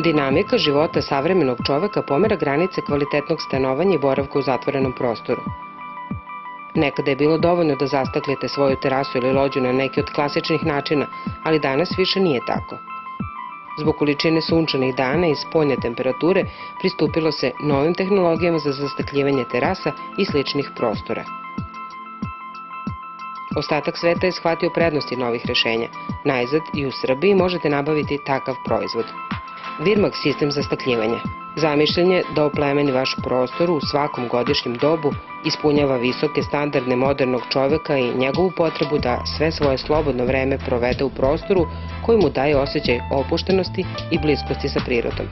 Dinamika života savremenog čoveka pomera granice kvalitetnog stanovanja i boravka u zatvorenom prostoru. Nekada je bilo dovoljno da zastaklite svoju terasu ili lođu na neki od klasičnih načina, ali danas više nije tako. Zbog količine sunčanih dana i spoljne temperature pristupilo se novim tehnologijama za zastakljivanje terasa i sličnih prostora. Ostatak sveta je shvatio prednosti novih rešenja. Najzad i u Srbiji možete nabaviti takav proizvod. Virmax sistem zastakljivanja. Zamišljen je da oplemeni vaš prostor u svakom godišnjem dobu, ispunjava visoke standarde modernog čoveka i njegovu potrebu da sve svoje slobodno vreme provede u prostoru koji mu daje osjećaj opuštenosti i bliskosti sa prirodom.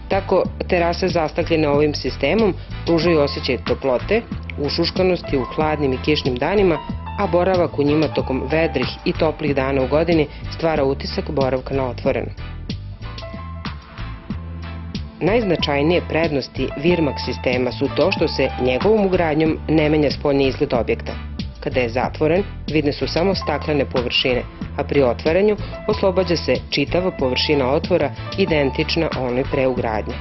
Tako, terase zastakljene ovim sistemom pružaju osjećaj toplote, ušuškanosti u hladnim i kišnim danima, a boravak u njima tokom vedrih i toplih dana u godini stvara utisak boravka na otvorenom. Najznačajnije prednosti Virmax sistema su to što se njegovom ugradnjom ne menja spoljni izgled objekta. Kada je zatvoren, vidne su samo staklene površine, a pri otvaranju oslobađa se čitava površina otvora identična onoj pre ugradnje.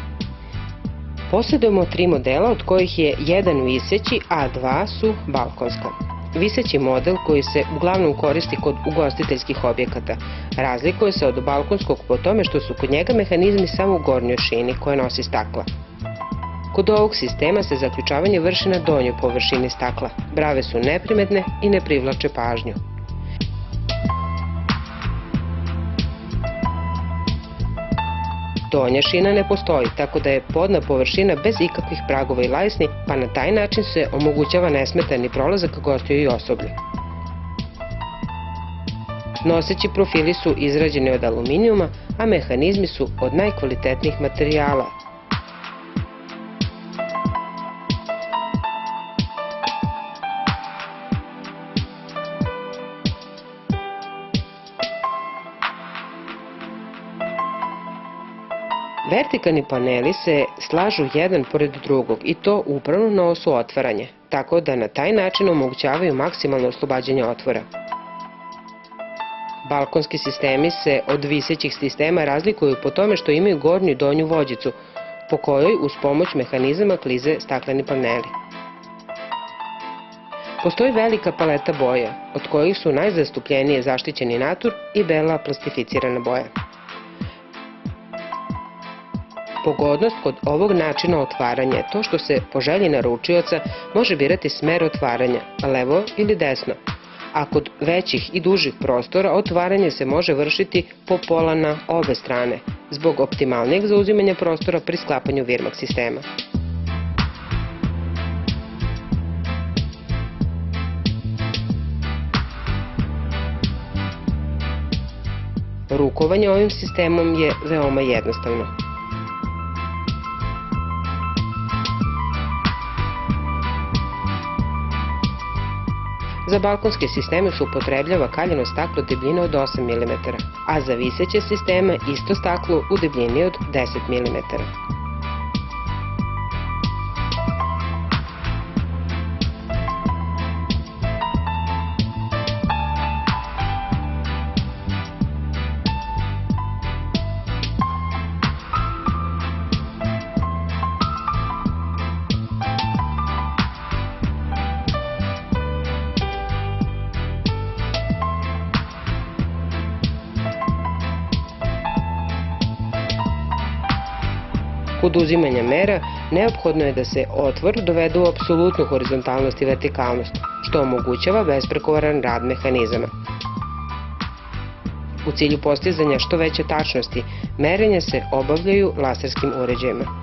Posjedujemo 3 modela, od kojih je jedan viseći, a 2 su balkonska. Viseći model, koji se uglavnom koristi kod ugostiteljskih objekata, razlikuje se od balkonskog po tome što su kod njega mehanizmi samo u gornjoj šini koja nosi stakla. Kod ovog sistema se zaključavanje vrši na donjoj površini stakla. Brave su neprimetne i ne privlače pažnju. Donja šina ne postoji, tako da je podna površina bez ikakvih pragova i lajsni, pa na taj način se omogućava nesmetani prolazak gostiju i osoblju. Noseći profili su izrađeni od aluminijuma, a mehanizmi su od najkvalitetnijih materijala. Vertikalni paneli se slažu jedan pored drugog i to upravo na osu otvaranja, tako da na taj način omogućavaju maksimalno oslobađanje otvora. Balkonski sistemi se od visećih sistema razlikuju po tome što imaju gornju i donju vođicu, po kojoj uz pomoć mehanizama klize stakleni paneli. Postoji velika paleta boja, od kojih su najzastupljenije zaštićeni natur i bela plastificirana boja. Pogodnost kod ovog načina otvaranja je to što se po želji naručioca može birati smer otvaranja, levo ili desno, a kod većih i dužih prostora otvaranje se može vršiti po pola na obe strane, zbog optimalnijeg zauzimanja prostora pri sklapanju Virmax sistema. Rukovanje ovim sistemom je veoma jednostavno. Za balkonske sisteme se upotrebljava kaljeno staklo debljine od 8 mm, a za viseće sisteme isto staklo u debljini od 10 mm. Kod uzimanja mera, neophodno je da se otvor dovede u apsolutnu horizontalnost i vertikalnost, što omogućava besprekoran rad mehanizama. U cilju postizanja što veće tačnosti, merenja se obavljaju laserskim uređajima.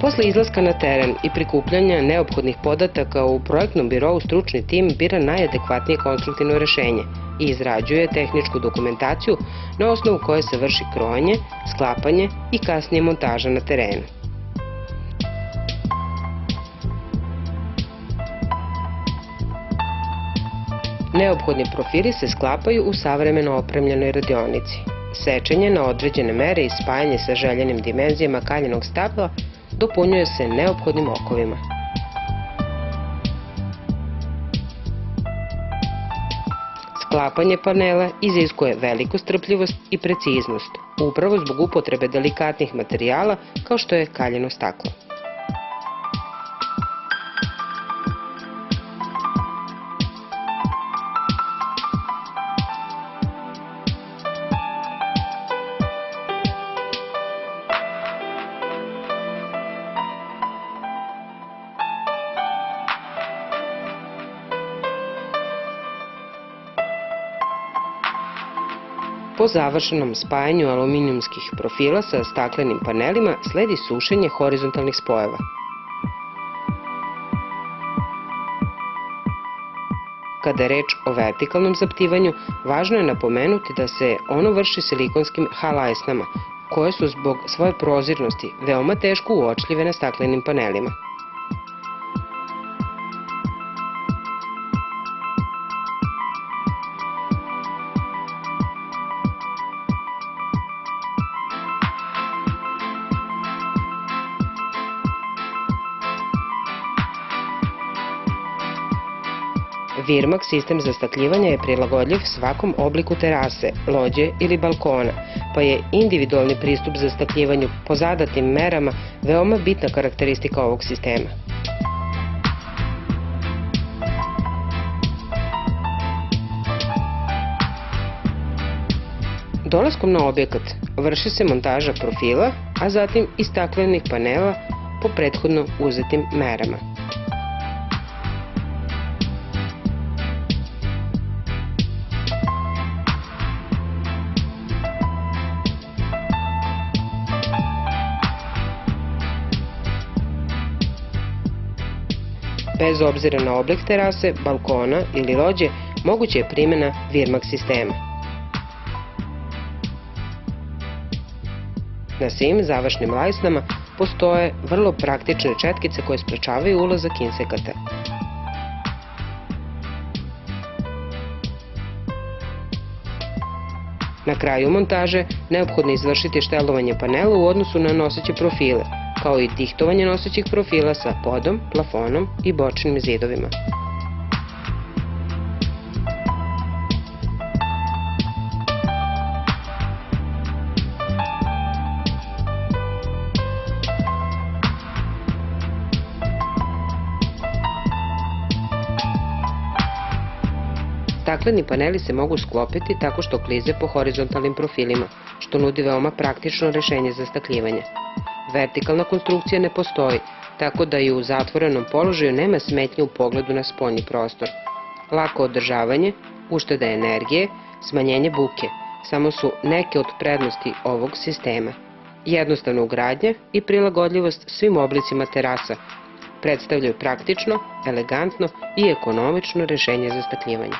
Posle izlaska na teren i prikupljanja neophodnih podataka u projektnom birovu stručni tim bira najadekvatnije konstruktivno rešenje i izrađuje tehničku dokumentaciju na osnovu koje se vrši krojanje, sklapanje i kasnije montaža na terenu. Neophodni profili se sklapaju u savremeno opremljenoj radionici. Sečenje na određene mere i spajanje sa željenim dimenzijama kaljenog stakla dopunjuje se neophodnim okovima. Sklapanje panela iziskuje veliku strpljivost i preciznost, upravo zbog upotrebe delikatnih materijala kao što je kaljeno staklo. Po završenom spajanju aluminijumskih profila sa staklenim panelima sledi sušenje horizontalnih spojeva. Kada je reč o vertikalnom zaptivanju, važno je napomenuti da se ono vrši silikonskim halajsnama, koje su zbog svoje prozirnosti veoma teško uočljive na staklenim panelima. Virmak sistem za stakljivanje je prilagodljiv svakom obliku terase, lođe ili balkona, pa je individualni pristup za stakljivanju po zadatim merama veoma bitna karakteristika ovog sistema. Dolaskom na objekat vrši se montaža profila, a zatim i staklenih panela po prethodno uzetim merama. Bez obzira na oblik terase, balkona ili lođe, moguća je primjena Virmak sistema. Na svim završnim lajsnama postoje vrlo praktične četkice koje sprečavaju ulazak insekata. Na kraju montaže neophodno je izvršiti štelovanje panela u odnosu na noseće profile, kao i dihtovanje nosećih profila sa podom, plafonom i bočnim zidovima. Stakleni paneli se mogu sklopiti tako što klize po horizontalnim profilima, što nudi veoma praktično rešenje za stakljivanje. Vertikalna konstrukcija ne postoji, tako da i u zatvorenom položaju nema smetnje u pogledu na spoljni prostor. Lako održavanje, ušteda energije, smanjenje buke samo su neke od prednosti ovog sistema. Jednostavna ugradnja i prilagodljivost svim oblicima terasa predstavljaju praktično, elegantno i ekonomično rešenje za stakljivanje.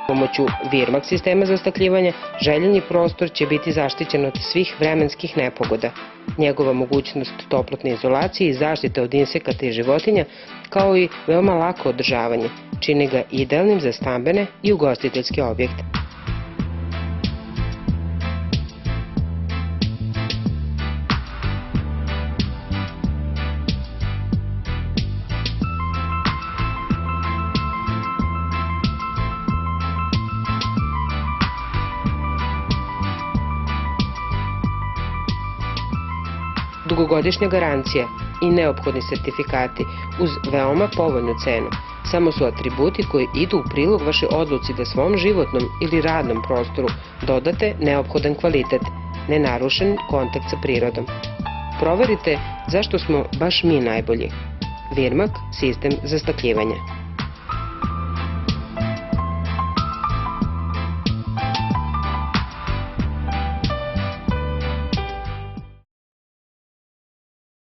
Pomoću Virmak sistema za stakljivanje željeni prostor će biti zaštićen od svih vremenskih nepogoda. Njegova mogućnost toplotne izolacije i zaštite od insekata i životinja, kao i veoma lako održavanje, čini ga idealnim za stambene i ugostiteljske objekte. Dugogodišnja garancija i neophodni sertifikati uz veoma povoljnu cenu samo su atributi koji idu u prilog vaše odluci da svom životnom ili radnom prostoru dodate neophodan kvalitet, nenarušen kontakt sa prirodom. Proverite zašto smo baš mi najbolji. Virmak sistem za stakljivanje.